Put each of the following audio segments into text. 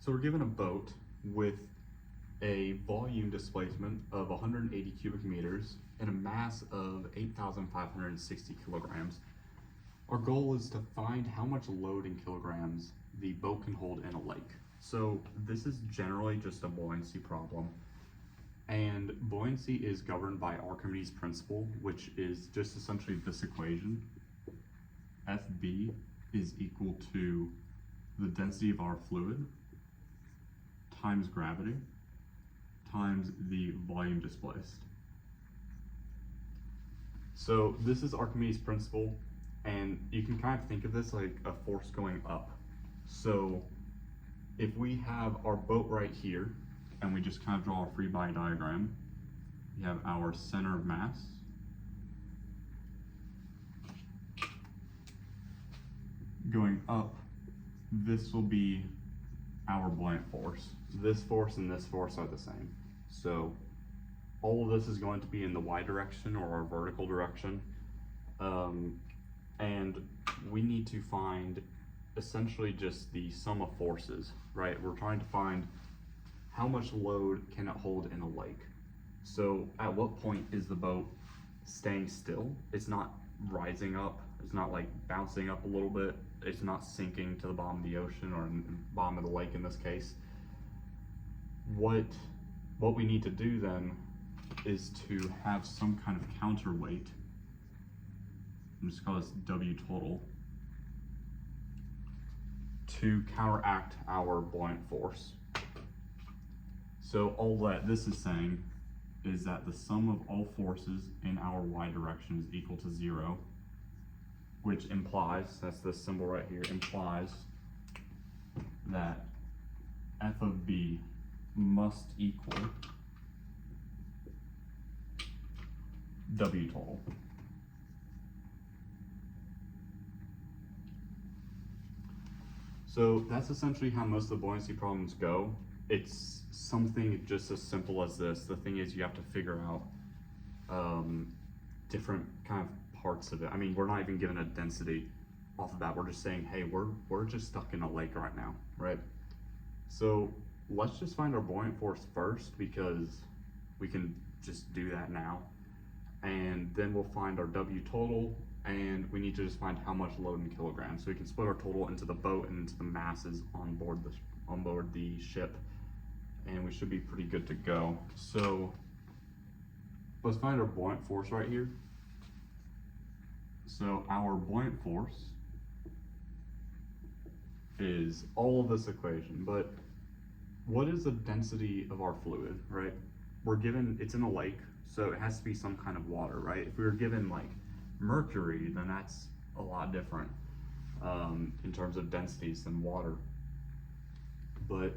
So we're given a boat with a volume displacement of 180 cubic meters and a mass of 8,560 kilograms. Our goal is to find how much load in kilograms the boat can hold in a lake. So this is generally just a buoyancy problem. And buoyancy is governed by Archimedes' principle, which is just essentially this equation. FB is equal to the density of our fluid times gravity times the volume displaced. So this is Archimedes' principle, and you can kind of think of this like a force going up. So if we have our boat right here, and we just kind of draw a free body diagram, we have our center of mass, going up, this will be our buoyant force. This force and this force are the same. So all of this is going to be in the y direction or our vertical direction. And we need to find essentially just the sum of forces, right? We're trying to find how much load can it hold in a lake. So at what point is the boat staying still? It's not rising up. It's not like bouncing up a little bit. It's not sinking to the bottom of the ocean or in the bottom of the lake in this case. What we need to do then is to have some kind of counterweight. I'm just call this W total to counteract our buoyant force. So all that this is saying is that the sum of all forces in our y direction is equal to 0, which implies, that's this symbol right here, implies that F of B must equal W total. So that's essentially how most of the buoyancy problems go. It's something just as simple as this. The thing is, you have to figure out different kind of parts of it. I mean, we're not even given a density off of that. We're just saying, hey, we're just stuck in a lake right now, right? So let's just find our buoyant force first, because we can just do that now. And then we'll find our W total, and we need to just find how much load in kilograms. So we can split our total into the boat and into the masses on board the ship, and we should be pretty good to go. So let's find our buoyant force right here. So our buoyant force is all of this equation, but what is the density of our fluid, right? We're given, it's in a lake, so it has to be some kind of water, right? If we were given like mercury, then that's a lot different in terms of densities than water. But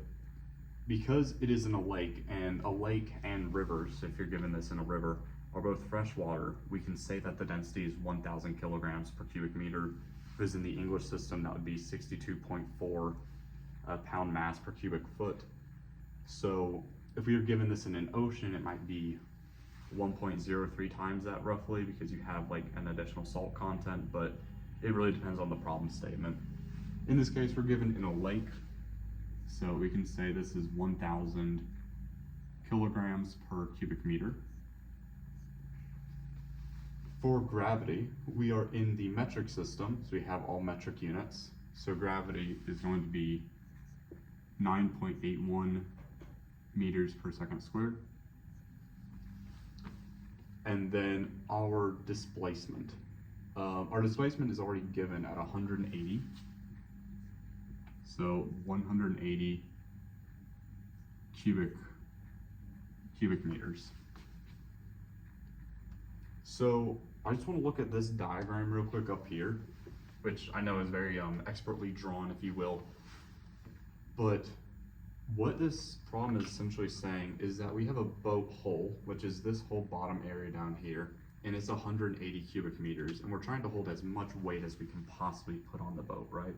because it is in a lake and rivers, if you're given this in a river, are both freshwater, we can say that the density is 1,000 kilograms per cubic meter. If it's in the English system, that would be 62.4 pound mass per cubic foot. So if we were given this in an ocean, it might be 1.03 times that roughly, because you have like an additional salt content, but it really depends on the problem statement. In this case, we're given in a lake, so we can say this is 1,000 kilograms per cubic meter. For gravity, we are in the metric system, so we have all metric units. So gravity is going to be 9.81 meters per second squared. And then our displacement. Our displacement is already given at 180. So 180 cubic meters. So I just want to look at this diagram real quick up here, which I know is very expertly drawn, if you will. But what this problem is essentially saying is that we have a boat hull, which is this whole bottom area down here, and it's 180 cubic meters, and we're trying to hold as much weight as we can possibly put on the boat, right?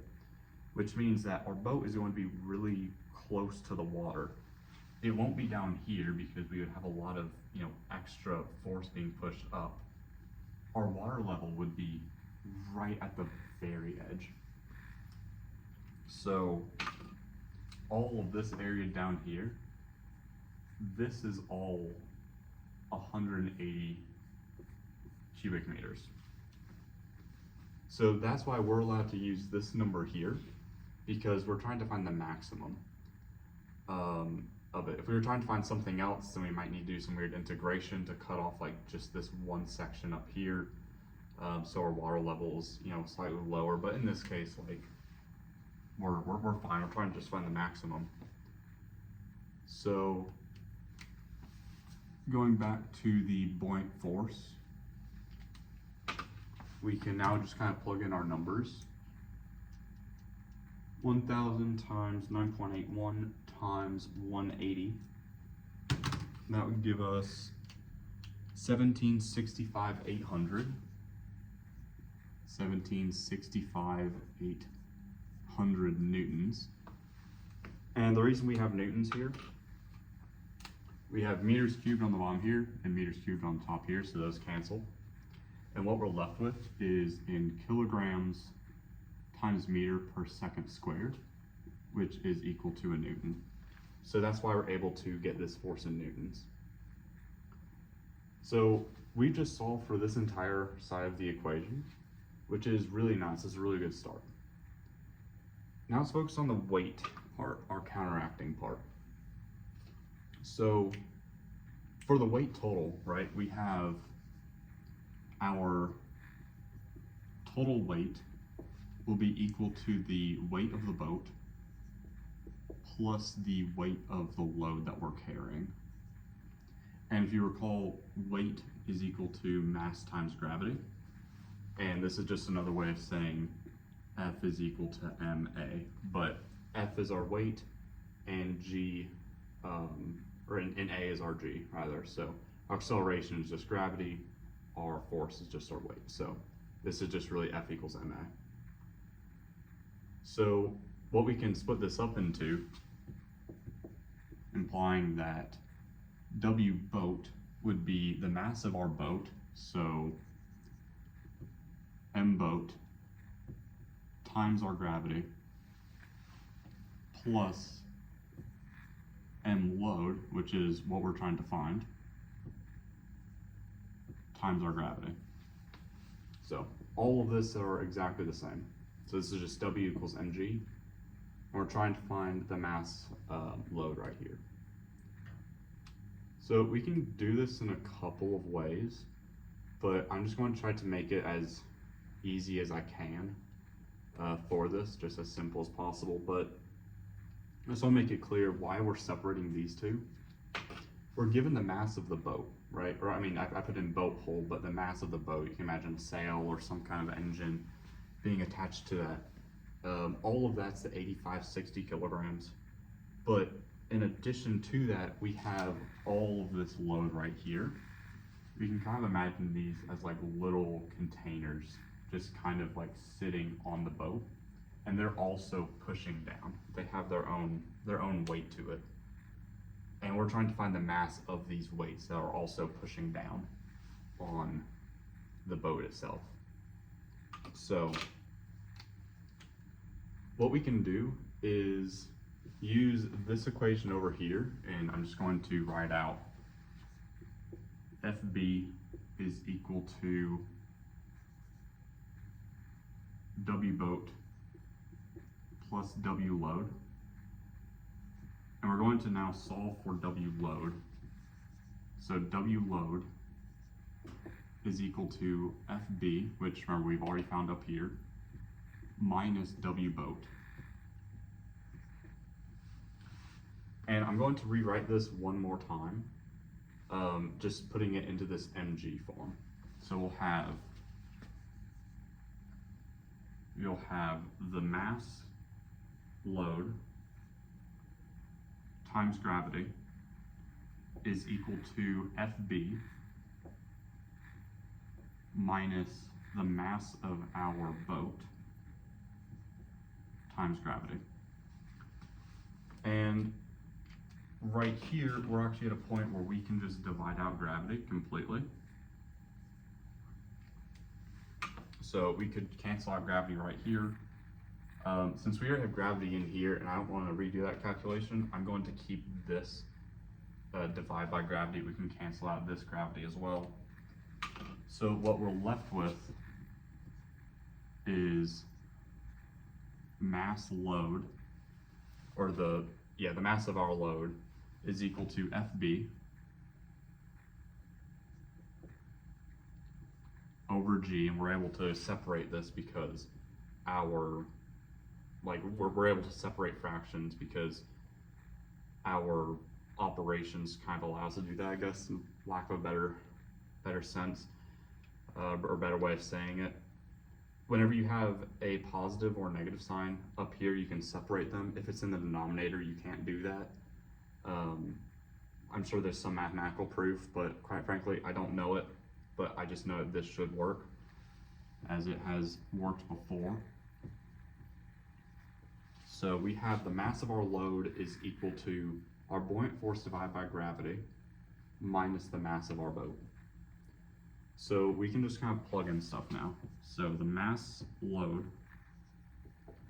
Which means that our boat is going to be really close to the water. It won't be down here because we would have a lot of, extra force being pushed up. Our water level would be right at the very edge. So all of this area down here, this is all 180 cubic meters. So that's why we're allowed to use this number here, because we're trying to find the maximum of it. If we were trying to find something else, then we might need to do some weird integration to cut off like just this one section up here, so our water levels, you know, slightly lower. But in this case, like we're fine. We're trying to just find the maximum. So going back to the buoyant force, we can now just kind of plug in our numbers. 1,000 times 9.81 times 180. That would give us 1765,800. 1765,800 newtons. And the reason we have newtons here, we have meters cubed on the bottom here and meters cubed on the top here, so those cancel. And what we're left with is in kilograms times meter per second squared, which is equal to a newton. So that's why we're able to get this force in newtons. So we just solved for this entire side of the equation, which is really nice. It's a really good start. Now let's focus on the weight part, our counteracting part. So for the weight total, right, we have our total weight will be equal to the weight of the boat plus the weight of the load that we're carrying. And if you recall, weight is equal to mass times gravity. And this is just another way of saying F is equal to ma, but F is our weight and G, and A is our G rather. So our acceleration is just gravity, our force is just our weight. So this is just really F equals ma. So what we can split this up into, implying that W boat would be the mass of our boat, so M boat times our gravity plus M load, which is what we're trying to find, times our gravity. So all of this are exactly the same. So this is just W equals mg, and we're trying to find the mass load right here. So we can do this in a couple of ways, but I'm just going to try to make it as easy as I can for this, just as simple as possible. But I just want to make it clear why we're separating these two. We're given the mass of the boat, right? Or I mean, I put in boat hull, but the mass of the boat, you can imagine a sail or some kind of engine being attached to that. All of that's the 85-60 kilograms. But in addition to that, we have all of this load right here. We can kind of imagine these as like little containers, just kind of like sitting on the boat, and they're also pushing down. They have their own weight to it. And we're trying to find the mass of these weights that are also pushing down on the boat itself. So what we can do is use this equation over here, and I'm just going to write out FB is equal to W boat plus W load. And we're going to now solve for W load. So W load is equal to FB, which remember we've already found up here, minus W boat. And I'm going to rewrite this one more time, just putting it into this mg form. So you'll have the mass load times gravity is equal to FB minus the mass of our boat times gravity. And right here, we're actually at a point where we can just divide out gravity completely. So we could cancel out gravity right here. Since we already have gravity in here and I don't want to redo that calculation, I'm going to keep this divide by gravity. We can cancel out this gravity as well. So what we're left with is mass load, or the mass of our load is equal to FB over G, and we're able to separate this because we're able to separate fractions because our operations kind of allows us to do that, I guess, in lack of a better sense, or better way of saying it. Whenever you have a positive or negative sign up here, you can separate them. If it's in the denominator, you can't do that. I'm sure there's some mathematical proof, but quite frankly, I don't know it, but I just know that this should work as it has worked before. So we have the mass of our load is equal to our buoyant force divided by gravity minus the mass of our boat. So we can just kind of plug in stuff now. So the mass load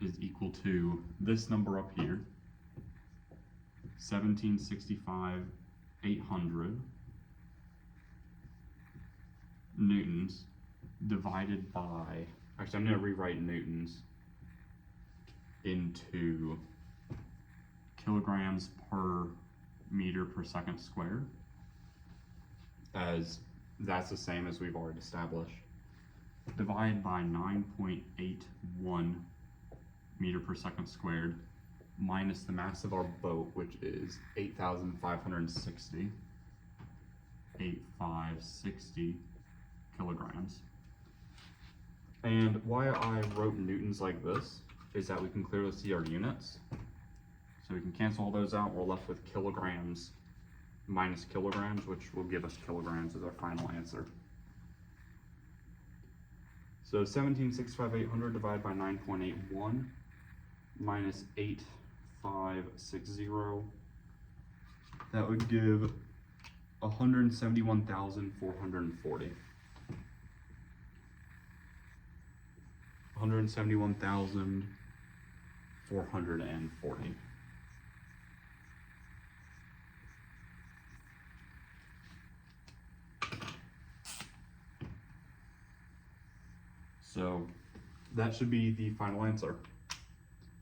is equal to this number up here, 1765,800 newtons divided by, actually I'm going to rewrite newtons into kilograms per meter per second squared, as that's the same as we've already established, divided by 9.81 meter per second squared minus the mass of our boat, which is 8,560 kilograms. And why I wrote newtons like this is that we can clearly see our units. So we can cancel all those out. We're left with kilograms minus kilograms, which will give us kilograms as our final answer. So 1765,800 divided by 9.81 minus 8,560. That would give 171,440. 171,440. So that should be the final answer.